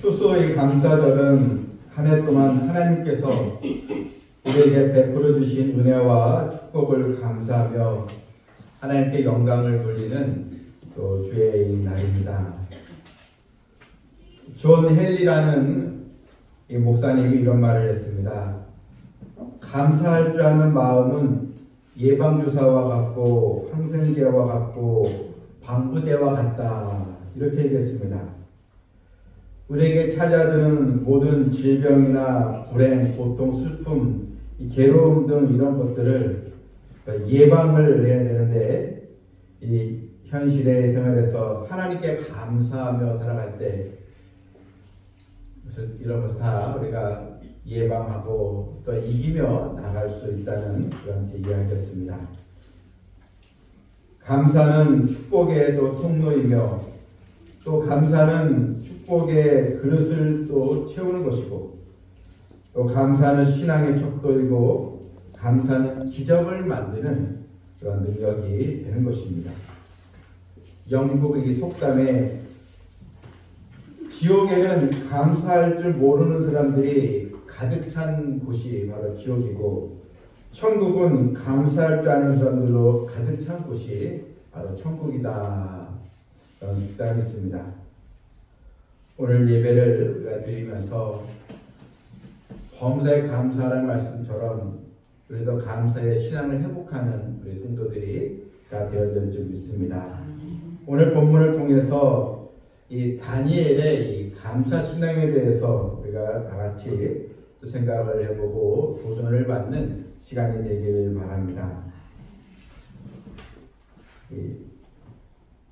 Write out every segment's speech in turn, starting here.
추수의 감사절은 한 해 동안 하나님께서 우리에게 베풀어 주신 은혜와 축복을 감사하며 하나님께 영광을 돌리는 또 주의 날입니다. 존 헨리라는 이 목사님이 이런 말을 했습니다. 감사할 줄 아는 마음은 예방주사와 같고 항생제와 같고 방부제와 같다. 이렇게 얘기했습니다. 우리에게 찾아드는 모든 질병이나 불행, 고통, 슬픔, 괴로움 등 이런 것들을 예방을 해야 되는데 이 현실의 생활에서 하나님께 감사하며 살아갈 때 이런 것을 다 우리가 예방하고 또 이기며 나갈 수 있다는 그런 이야기였습니다. 감사는 축복의 또 통로이며 또 감사는 축복의 그릇을 또 채우는 것이고 또 감사는 신앙의 척도이고 감사는 기적을 만드는 그런 능력이 되는 것입니다. 영국 이 속담에 지옥에는 감사할 줄 모르는 사람들이 가득 찬 곳이 바로 지옥이고 천국은 감사할 줄 아는 사람들로 가득 찬 곳이 바로 천국이다. 그런 속담이 있습니다. 오늘 예배를 우리가 드리면서 범사에 감사라는 말씀처럼 우리도 감사의 신앙을 회복하는 우리 성도들이 다 되어질 줄 믿습니다. 오늘 본문을 통해서 이 다니엘의 이 감사 신앙에 대해서 우리가 다 같이 또 생각을 해보고 도전을 받는 시간이 되기를 바랍니다.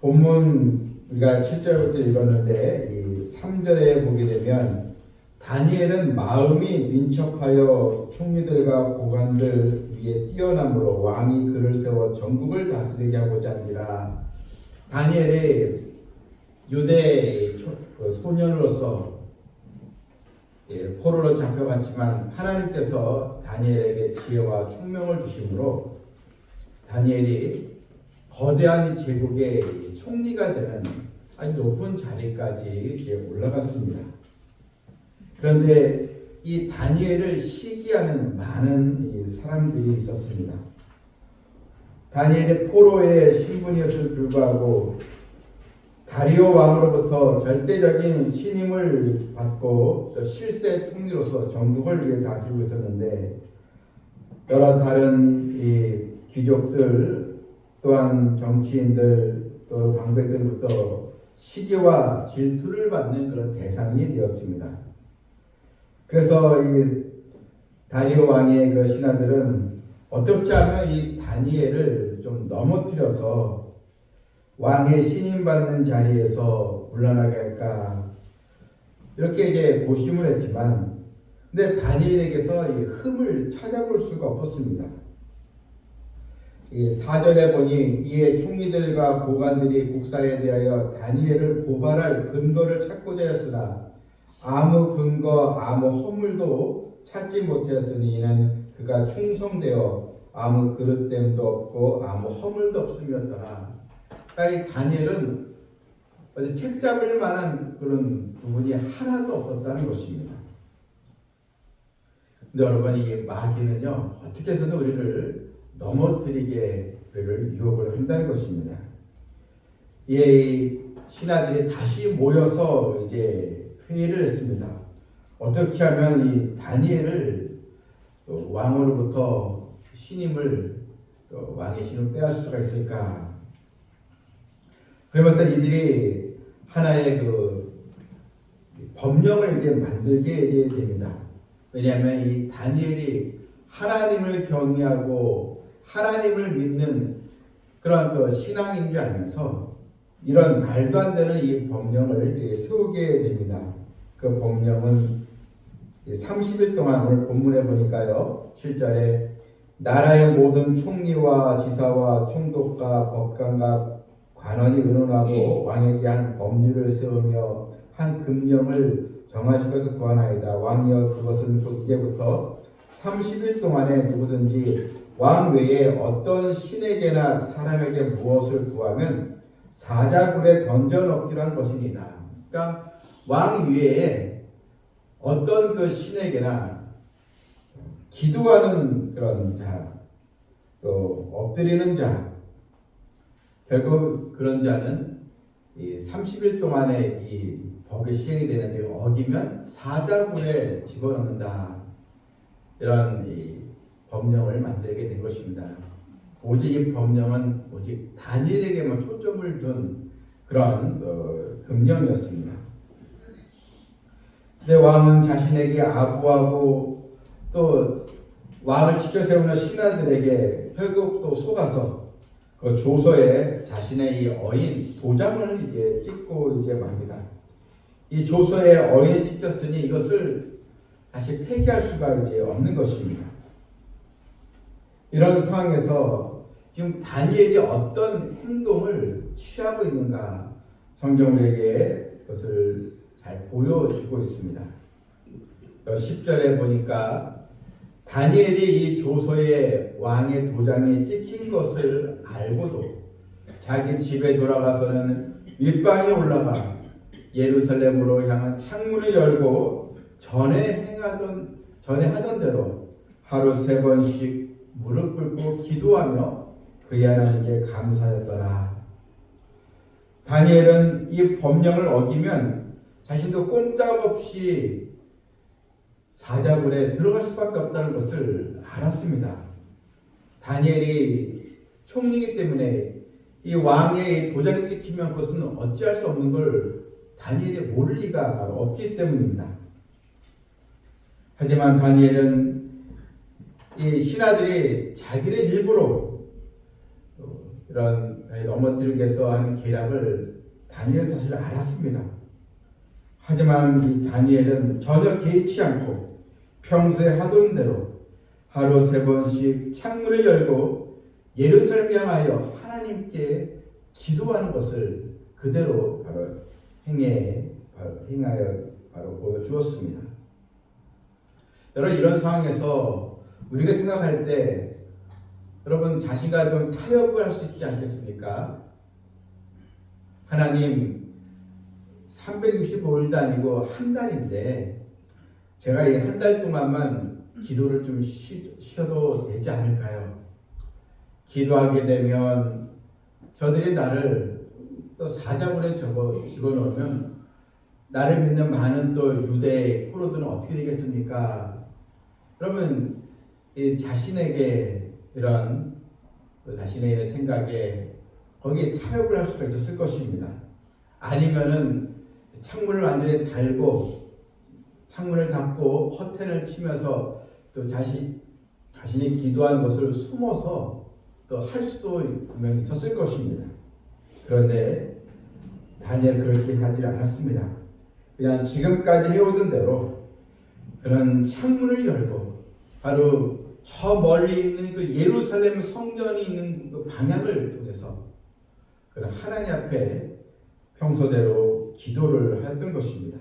본문 우리가 7절부터 읽었는데 이 3절에 보게 되면 다니엘은 마음이 민첩하여 총리들과 고관들 위에 뛰어남으로 왕이 그를 세워 전국을 다스리게 하고자 하니라. 다니엘이 유대 소년으로서 포로로 잡혀갔지만 하나님께서 다니엘에게 지혜와 총명을 주심으로 다니엘이 거대한 제국의 총리가 되는 아주 높은 자리까지 이제 올라갔습니다. 그런데 이 다니엘을 시기하는 많은 이 사람들이 있었습니다. 다니엘의 포로의 신분이었을 불구하고 다리오 왕으로부터 절대적인 신임을 받고 또 실세 총리로서 전국을 위해 다스리고 있었는데 여러 다른 이 귀족들 또한 정치인들 또 방배들부터 시기와 질투를 받는 그런 대상이 되었습니다. 그래서 이 다리오 왕의 그 신하들은 어떻게 하면 이 다니엘을 좀 넘어뜨려서 왕의 신임받는 자리에서 물러나게 할까 이렇게 이제 고심을 했지만 근데 다니엘에게서 이 흠을 찾아볼 수가 없었습니다. 이 4절에 보니 이에 총리들과 고관들이 국사에 대하여 다니엘을 고발할 근거를 찾고자 했으나 아무 근거 아무 허물도 찾지 못하였으니 이는 그가 충성되어 아무 그릇됨도 없고 아무 허물도 없음이었더라. 그러니까 이 다니엘은 책 잡을 만한 그런 부분이 하나도 없었다는 것입니다. 근데 여러분 이 마귀는요 어떻게 해서든 우리를 넘어뜨리게 우리를 유혹을 한다는 것입니다. 이 신하들이 다시 모여서 이제 회의를 했습니다. 어떻게 하면 이 다니엘을 왕으로부터 신임을 왕의 신임을 빼앗을 수가 있을까? 그러면서 이들이 하나의 그 법령을 이제 만들게 됩니다. 왜냐하면 이 다니엘이 하나님을 경외하고 하나님을 믿는 그런 또 신앙인 줄 알면서 이런 말도 안 되는 이 법령을 이제 세우게 됩니다. 그 법령은 30일 동안 오늘 본문에 보니까요. 7절에 나라의 모든 총리와 지사와 총독과 법관과 관원이 의논하고 왕에게 한 법률을 세우며 한 금령을 정하실 것을 구하나이다. 왕이여 그것은 이제부터 30일 동안에 누구든지 왕 외에 어떤 신에게나 사람에게 무엇을 구하면 사자굴에 던져넣기로 한 것이니라. 그러니까 왕 위에 어떤 그 신에게나 기도하는 그런 자, 또 엎드리는 자, 결국 그런 자는 이 30일 동안의 이 법이 시행이 되는데 어기면 사자굴에 집어넣는다. 이런 이 법령을 만들게 된 것입니다. 오직 이 법령은 오직 다니엘에게만 초점을 둔 그런 금령이었습니다. 근데 왕은 자신에게 아부하고 또 왕을 지켜 세우는 신하들에게 결국 또 속아서 그 조서에 자신의 이 어인 도장을 이제 찍고 이제 맙니다. 이 조서에 어인이 찍혔으니 이것을 다시 폐기할 수가 이제 없는 것입니다. 이런 상황에서 지금 다니엘이 어떤 행동을 취하고 있는가 성경 우리에게 그것을 잘 보여주고 있습니다. 10절에 보니까 다니엘이 이 조서에 왕의 도장이 찍힌 것을 알고도 자기 집에 돌아가서는 윗방에 올라가 예루살렘으로 향한 창문을 열고 전에 하던 대로 하루 3번씩 무릎 꿇고 기도하며 그의 하나님께 감사했더라. 다니엘은 이 법령을 어기면 자신도 꼼짝없이 사자굴에 들어갈 수밖에 없다는 것을 알았습니다. 다니엘이 총리이기 때문에 이 왕의 도장이 찍히면 그것은 어찌할 수 없는 걸 다니엘이 모를 리가 없기 때문입니다. 하지만 다니엘은 이 신하들이 자기를 일부러 이런 넘어뜨리기 위해서 하는 계략을 다니엘은 사실 알았습니다. 하지만 이 다니엘은 전혀 개의치 않고 평소에 하던 대로 하루 3번씩 창문을 열고 예루살렘을 향하여 하나님께 기도하는 것을 그대로 행하여 보여주었습니다. 여러분, 이런 상황에서 우리가 생각할 때 여러분 자신과 좀 타협을 할 수 있지 않겠습니까? 하나님 365일도 아니고 한 달인데 제가 이 한 달 동안만 기도를 좀 쉬어도 되지 않을까요? 기도하게 되면 저들이 나를 또 사자굴에 집어넣으면 나를 믿는 많은 또 유대 포로들은 어떻게 되겠습니까? 그러면 이 자신에게 이런 자신의 생각에 거기에 타협을 할 수가 있었을 것입니다. 아니면은 창문을 완전히 달고 창문을 닫고 커튼을 치면서 또 자신이 기도하는 것을 숨어서 또 할 수도 분명히 있었을 것입니다. 그런데 다니엘은 그렇게 하지 않았습니다. 그냥 지금까지 해오던 대로 그런 창문을 열고 바로 저 멀리 있는 그 예루살렘 성전이 있는 그 방향을 통해서 그런 하나님 앞에 평소대로 기도를 했던 것입니다.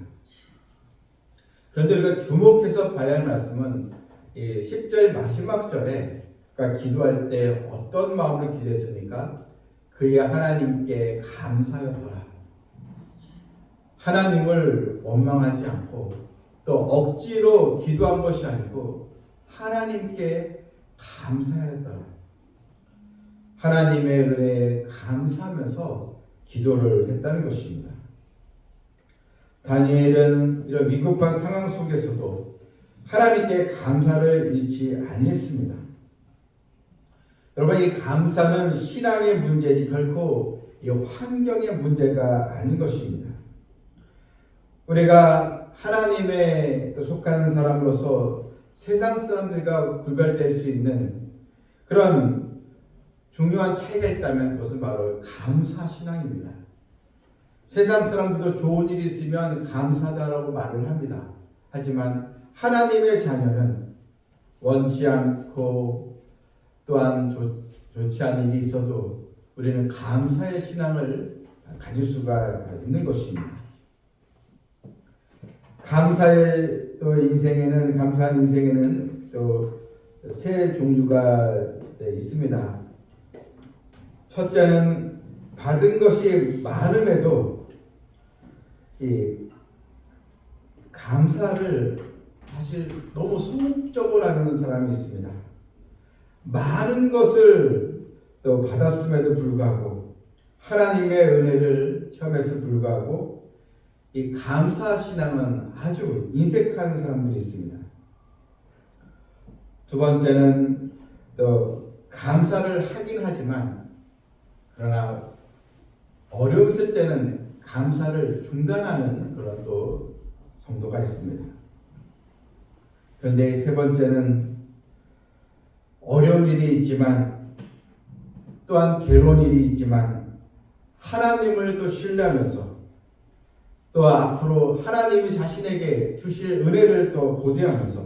그런데 우리가 주목해서 봐야 할 말씀은 10절 마지막 절에 그러니까 기도할 때 어떤 마음으로 기도했습니까? 그의 하나님께 감사였더라. 하나님을 원망하지 않고 또 억지로 기도한 것이 아니고 하나님께 감사했더라. 하나님의 은혜에 감사하면서 기도를 했다는 것입니다. 다니엘은 이런 위급한 상황 속에서도 하나님께 감사를 잃지 아니했습니다. 여러분, 이 감사는 신앙의 문제니 결코 이 환경의 문제가 아닌 것입니다. 우리가 하나님에 속하는 사람으로서 세상 사람들과 구별될 수 있는 그런 중요한 차이가 있다면 그것은 바로 감사신앙입니다. 세상 사람들도 좋은 일이 있으면 감사하다라고 말을 합니다. 하지만 하나님의 자녀는 원치 않고 또한 좋지 않은 일이 있어도 우리는 감사의 신앙을 가질 수가 있는 것입니다. 감사한 인생에는 또 세 종류가 있습니다. 첫째는 받은 것이 많음에도 감사를 사실 너무 소극적으로 하는 사람이 있습니다. 많은 것을 또 받았음에도 불구하고 하나님의 은혜를 체험했음에도 불구하고 이 감사 신앙은 아주 인색한 사람들이 있습니다. 두 번째는 또 감사를 하긴 하지만 그러나 어려움 있을 때는 감사를 중단하는 그런 또 성도가 있습니다. 그런데 세 번째는 어려운 일이 있지만 또한 괴로운 일이 있지만 하나님을 또 신뢰하면서 또 앞으로 하나님이 자신에게 주실 은혜를 또 고대하면서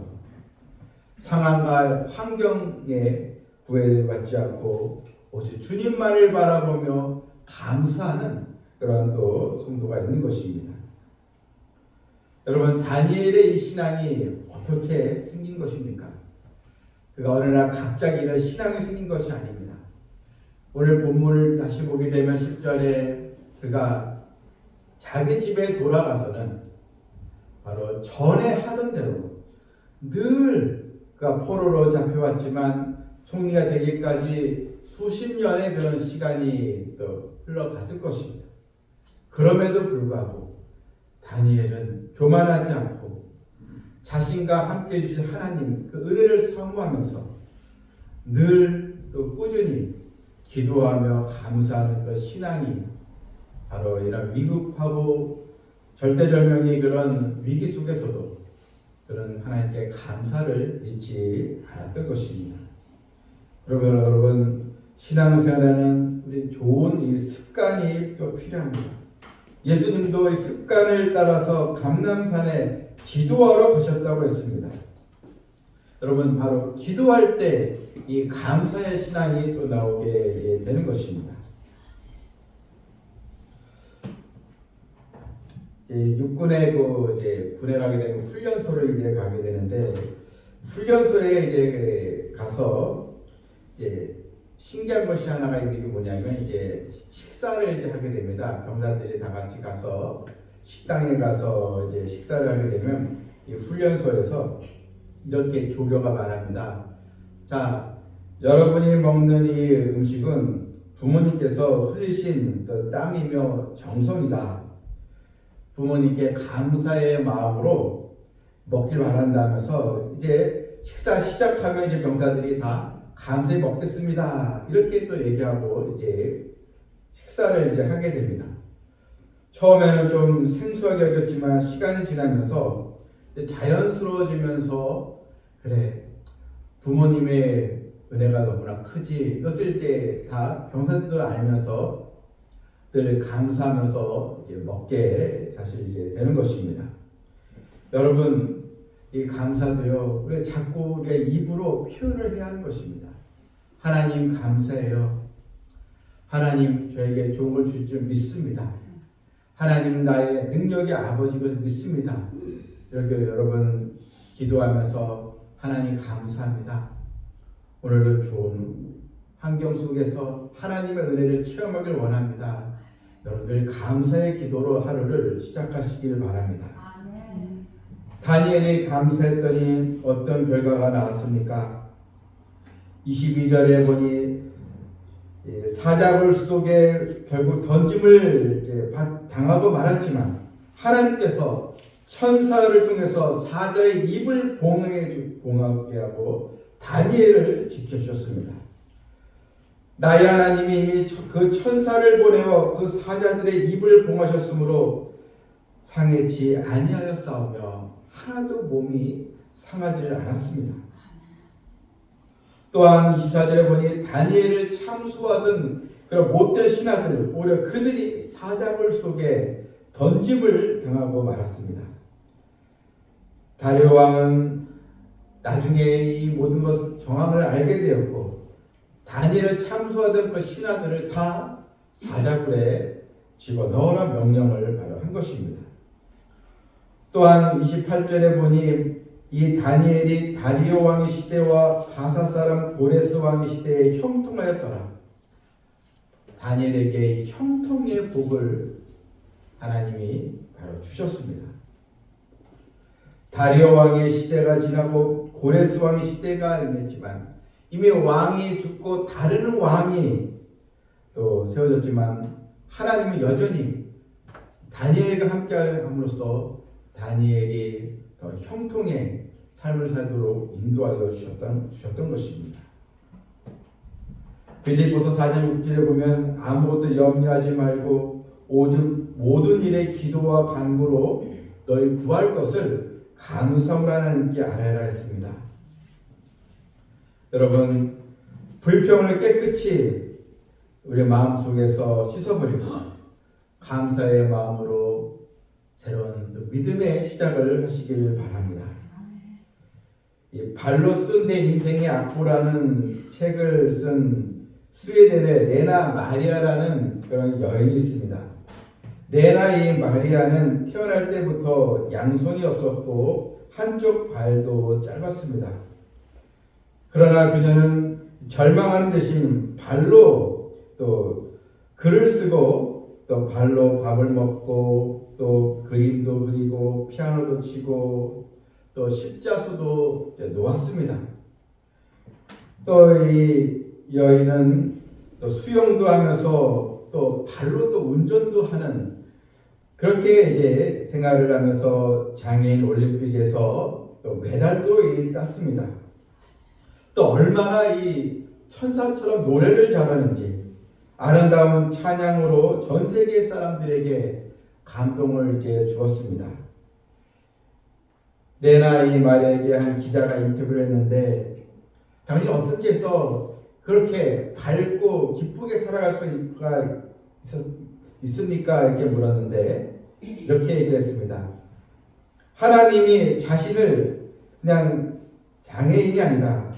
상황과 환경에 구애받지 않고 오직 주님만을 바라보며 감사하는 그런 또 성도가 있는 것입니다. 여러분, 다니엘의 이 신앙이 어떻게 생긴 것입니까? 그가 어느 날 갑자기 이런 신앙이 생긴 것이 아닙니다. 오늘 본문을 다시 보게 되면 10절에 그가 자기 집에 돌아가서는 바로 전에 하던 대로 늘 그가 포로로 잡혀왔지만 총리가 되기까지 수십 년의 그런 시간이 또 흘러갔을 것입니다. 그럼에도 불구하고 다니엘은 교만하지 않고 자신과 함께 해주신 하나님 그 은혜를 사모하면서 늘 또 꾸준히 기도하며 감사하는 그 신앙이 바로 이런 위급하고 절대절명의 그런 위기 속에서도 그런 하나님께 감사를 잊지 않았던 것입니다. 그러면 여러분, 신앙생활에는 우리 좋은 이 습관이 또 필요합니다. 예수님도 이 습관을 따라서 감람산에 기도하러 가셨다고 했습니다. 여러분, 바로 기도할 때 이 감사의 신앙이 또 나오게 되는 것입니다. 육군에 이제 군에 가게 되면 훈련소를 이제 가게 되는데 훈련소에 이제 가서 이제 신기한 것이 하나가 있는 게 뭐냐면 이제 식사를 이제 하게 됩니다. 병사들이 다 같이 가서 식당에 가서 이제 식사를 하게 되면 이 훈련소에서 이렇게 조교가 말합니다. 자, 여러분이 먹는 이 음식은 부모님께서 흘리신 땀이며 정성이다. 부모님께 감사의 마음으로 먹길 바란다면서 이제 식사 시작하면 이제 병사들이 다 감사히 먹겠습니다. 이렇게 또 얘기하고 이제 식사를 이제 하게 됩니다. 처음에는 좀 생소하게 여겼지만 시간이 지나면서 자연스러워지면서 그래, 부모님의 은혜가 너무나 크지. 이것을 이제 다 병사들도 알면서 늘 감사하면서 이제 먹게 사실 이제 되는 것입니다. 여러분, 이 감사도요, 우리가 자꾸 우리가 입으로 표현을 해야 하는 것입니다. 하나님 감사해요. 하나님 저에게 좋은 걸 줄 줄 믿습니다. 하나님 나의 능력의 아버지 것을 믿습니다. 이렇게 여러분 기도하면서 하나님 감사합니다. 오늘도 좋은 환경 속에서 하나님의 은혜를 체험하길 원합니다. 여러분들 감사의 기도로 하루를 시작하시길 바랍니다. 다니엘이 감사했더니 어떤 결과가 나왔습니까? 22절에 보니 사자굴 속에 결국 던짐을 당하고 말았지만 하나님께서 천사를 통해서 사자의 입을 봉하게 하고 다니엘을 지켜주셨습니다. 나의 하나님이 이미 그 천사를 보내어 그 사자들의 입을 봉하셨으므로 상해치 아니하였사오며 하나도 몸이 상하지 않았습니다. 또한 24절에 보니 다니엘을 참수하던 그런 못된 신하들, 오히려 그들이 사자굴 속에 던짐을 당하고 말았습니다. 다리오 왕은 나중에 이 모든 것 정황을 알게 되었고 다니엘을 참수하던 그 신하들을 다 사자굴에 집어넣으라 명령을 바로 한 것입니다. 또한 28절에 보니 이 다니엘이 다리오 왕의 시대와 바사 사람 고레스 왕의 시대에 형통하였더라. 다니엘에게 형통의 복을 하나님이 바로 주셨습니다. 다리오 왕의 시대가 지나고 고레스 왕의 시대가 임했지만 이미 왕이 죽고 다른 왕이 또 세워졌지만 하나님은 여전히 다니엘과 함께함으로써 다니엘이 더 형통의 삶을 살도록 인도하여 주셨던 것입니다. 빌립보서 4장 6절에 보면 아무것도 염려하지 말고 오직 모든 일에 기도와 간구로 너희 구할 것을 감사함으로 하나님께 아뢰라 했습니다. 여러분, 불평을 깨끗이 우리 마음속에서 씻어버리고 감사의 마음으로 새로운 믿음의 시작을 하시길 바랍니다. 이 발로 쓴 내 인생의 악보라는 책을 쓴 스웨덴의 레나 마리아라는 그런 여인이 있습니다. 레나 이 마리아는 태어날 때부터 양손이 없었고 한쪽 발도 짧았습니다. 그러나 그녀는 절망하는 대신 발로 또 글을 쓰고 또 발로 밥을 먹고 또 그림도 그리고 피아노도 치고 또 십자수도 놓았습니다. 또 이 여인은 또 수영도 하면서 또 발로 또 운전도 하는 그렇게 이제 생활을 하면서 장애인 올림픽에서 또 메달도 땄습니다. 또 얼마나 이 천사처럼 노래를 잘하는지 아름다운 찬양으로 전 세계 사람들에게 감동을 이제 주었습니다. 레나 이 마리아에게 한 기자가 인터뷰를 했는데 당신이 어떻게 해서 그렇게 밝고 기쁘게 살아갈 수가 있습니까? 이렇게 물었는데 이렇게 얘기를 했습니다. 하나님이 자신을 그냥 장애인이 아니라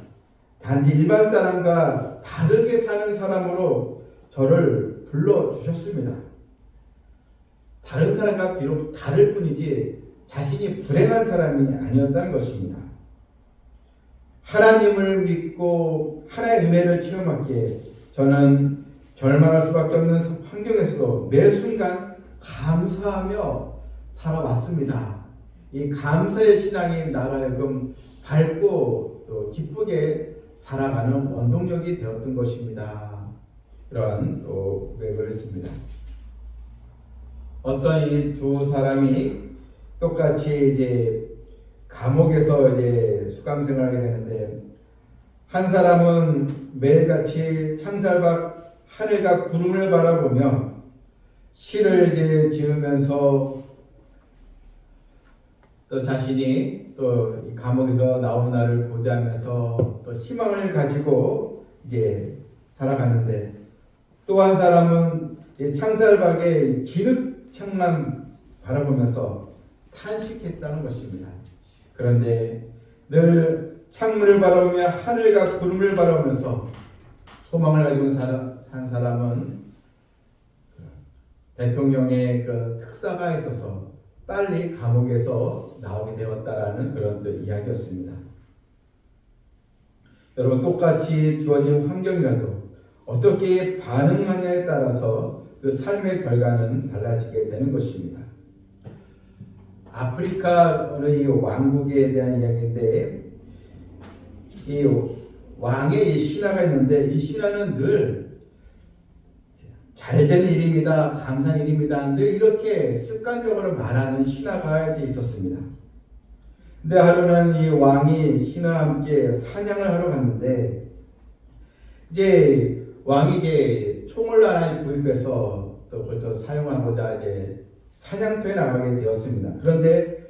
단지 일반 사람과 다르게 사는 사람으로 저를 불러주셨습니다. 다른 사람과 비록 다를 뿐이지 자신이 불행한 사람이 아니었다는 것입니다. 하나님을 믿고 하나님의 은혜를 체험하기에 저는 절망할 수밖에 없는 환경에서도 매 순간 감사하며 살아왔습니다. 이 감사의 신앙이 나로 하여금 밝고 또 기쁘게 살아가는 원동력이 되었던 것입니다. 이러한 또 고백을 했습니다. 어떤 이 두 사람이 똑같이 이제 감옥에서 이제 수감 생활하게 되는데 한 사람은 매일같이 창살밖 하늘과 구름을 바라보며 시를 이제 지으면서 또 자신이 또 이 감옥에서 나온 날을 고대하면서 또 희망을 가지고 이제 살아가는데 또 한 사람은 이 창살밖의 진흙창만 바라보면서 탄식했다는 것입니다. 그런데 늘 창문을 바라보며 하늘과 구름을 바라보면서 소망을 가지고 산 사람은 대통령의 그 특사가 있어서 빨리 감옥에서 나오게 되었다라는 그런 또 이야기였습니다. 여러분, 똑같이 주어진 환경이라도 어떻게 반응하냐에 따라서 그 삶의 결과는 달라지게 되는 것입니다. 아프리카의 왕국에 대한 이야기인데 이 왕의 이 신화가 있는데 이 신화는 늘 잘된 일입니다. 감사한 일입니다. 늘 이렇게 습관적으로 말하는 신화가 이제 있었습니다. 근데 하루는 이 왕이 신하와 함께 사냥을 하러 갔는데 이제 왕이 이제 총을 하나 구입해서 또 그걸 사용하고자 이제 사냥터에 나가게 되었습니다. 그런데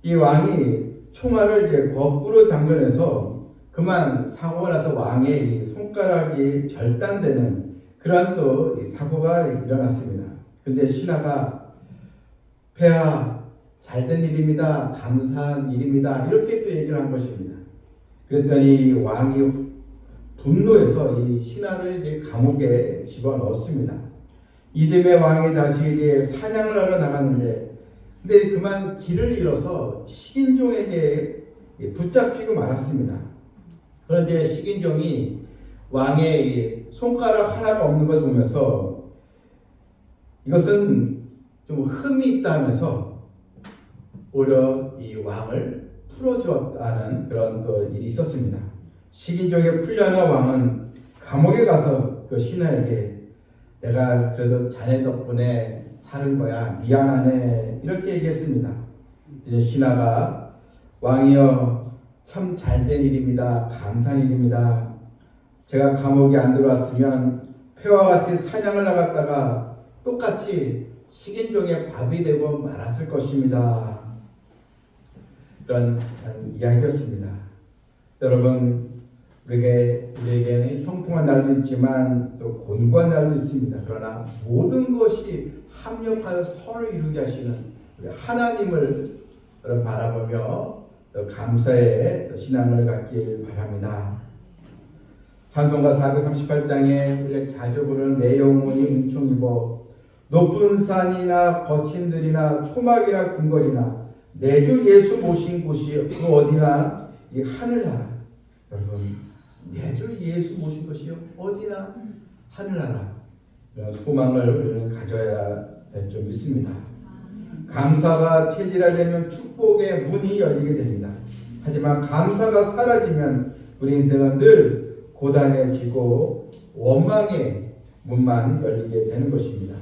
이 왕이 총알을 이제 거꾸로 장전해서 그만 사고가 나서 왕의 이 손가락이 절단되는 그러한 또 사고가 일어났습니다. 근데 신하가 폐하 잘된 일입니다. 감사한 일입니다. 이렇게 또 얘기를 한 것입니다. 그랬더니 왕이 분노해서 이 신하를 이제 감옥에 집어넣었습니다. 이듬해 왕이 다시 이제 사냥을 하러 나갔는데 근데 그만 길을 잃어서 식인종에게 붙잡히고 말았습니다. 그런데 식인종이 왕의 손가락 하나가 없는 걸 보면서 이것은 좀 흠이 있다 하면서 오히려 이 왕을 풀어주었다는 그런 또 일이 있었습니다. 식인종에 풀려나 왕은 감옥에 가서 그 신하에게 내가 그래도 자네 덕분에 사는 거야 미안하네 이렇게 얘기했습니다. 이제 신하가 왕이여 참 잘된 일입니다. 감사한 일입니다. 제가 감옥에 안 들어왔으면 패와 같이 사냥을 나갔다가 똑같이 식인종의 밥이 되고 말았을 것입니다. 그런 이야기였습니다. 여러분 우리에게는 형통한 날도 있지만 또 곤고한 날도 있습니다. 그러나 모든 것이 합력하여 선을 이루게 하시는 우리 하나님을 바라보며 감사의 신앙을 갖길 바랍니다. 찬송가 438장에 우리가 자주 부르는 내 영혼이 은총입어 높은 산이나 거친 들이나 초막이나 궁궐이나 내 주 예수 모신 곳이 그 어디나 이 하늘나라. 여러분 내 주 예수 모신 것이요 어디나 하늘나라. 이런 소망을 우리는 가져야 될 줄 믿습니다. 감사가 체질화되면 축복의 문이 열리게 됩니다. 하지만 감사가 사라지면 우리 인생은 늘 고단해지고 원망의 문만 열리게 되는 것입니다.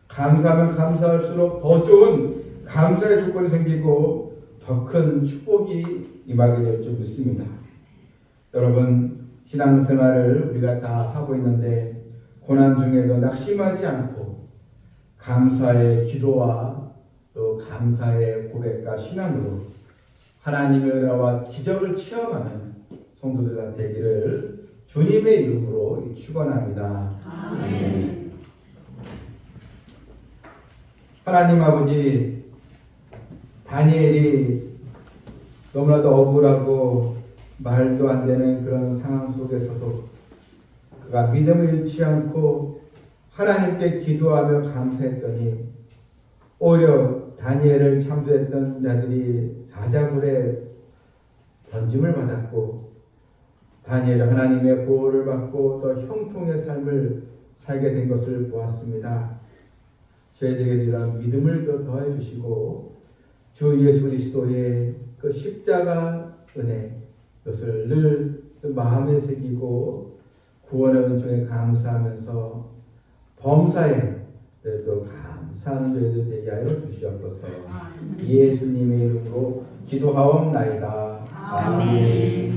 감사하면 감사할수록 더 좋은 감사의 조건이 생기고 더 큰 축복이 임하게 될 줄 믿습니다. 여러분 신앙생활을 우리가 다 하고 있는데 고난 중에도 낙심하지 않고 감사의 기도와 또 감사의 고백과 신앙으로 하나님의 은혜와 기적을 체험하는 성도들 되기를 주님의 이름으로 축원합니다. 아멘. 하나님 아버지 다니엘이 너무나도 억울하고 말도 안 되는 그런 상황 속에서도 그가 믿음을 잃지 않고 하나님께 기도하며 감사했더니 오히려 다니엘을 참수했던 자들이 사자굴에 던짐을 받았고 다니엘은 하나님의 보호를 받고 또 형통의 삶을 살게 된 것을 보았습니다. 저희들에게 이런 믿음을 더 더해 주시고 주 예수 그리스도의 그 십자가 은혜 그것을 늘 마음에 새기고 구원의 은총에 감사하면서 범사에 또 감사하는 저희들 되게 하여 주시옵소서. 예수님의 이름으로 기도하옵나이다. 아멘.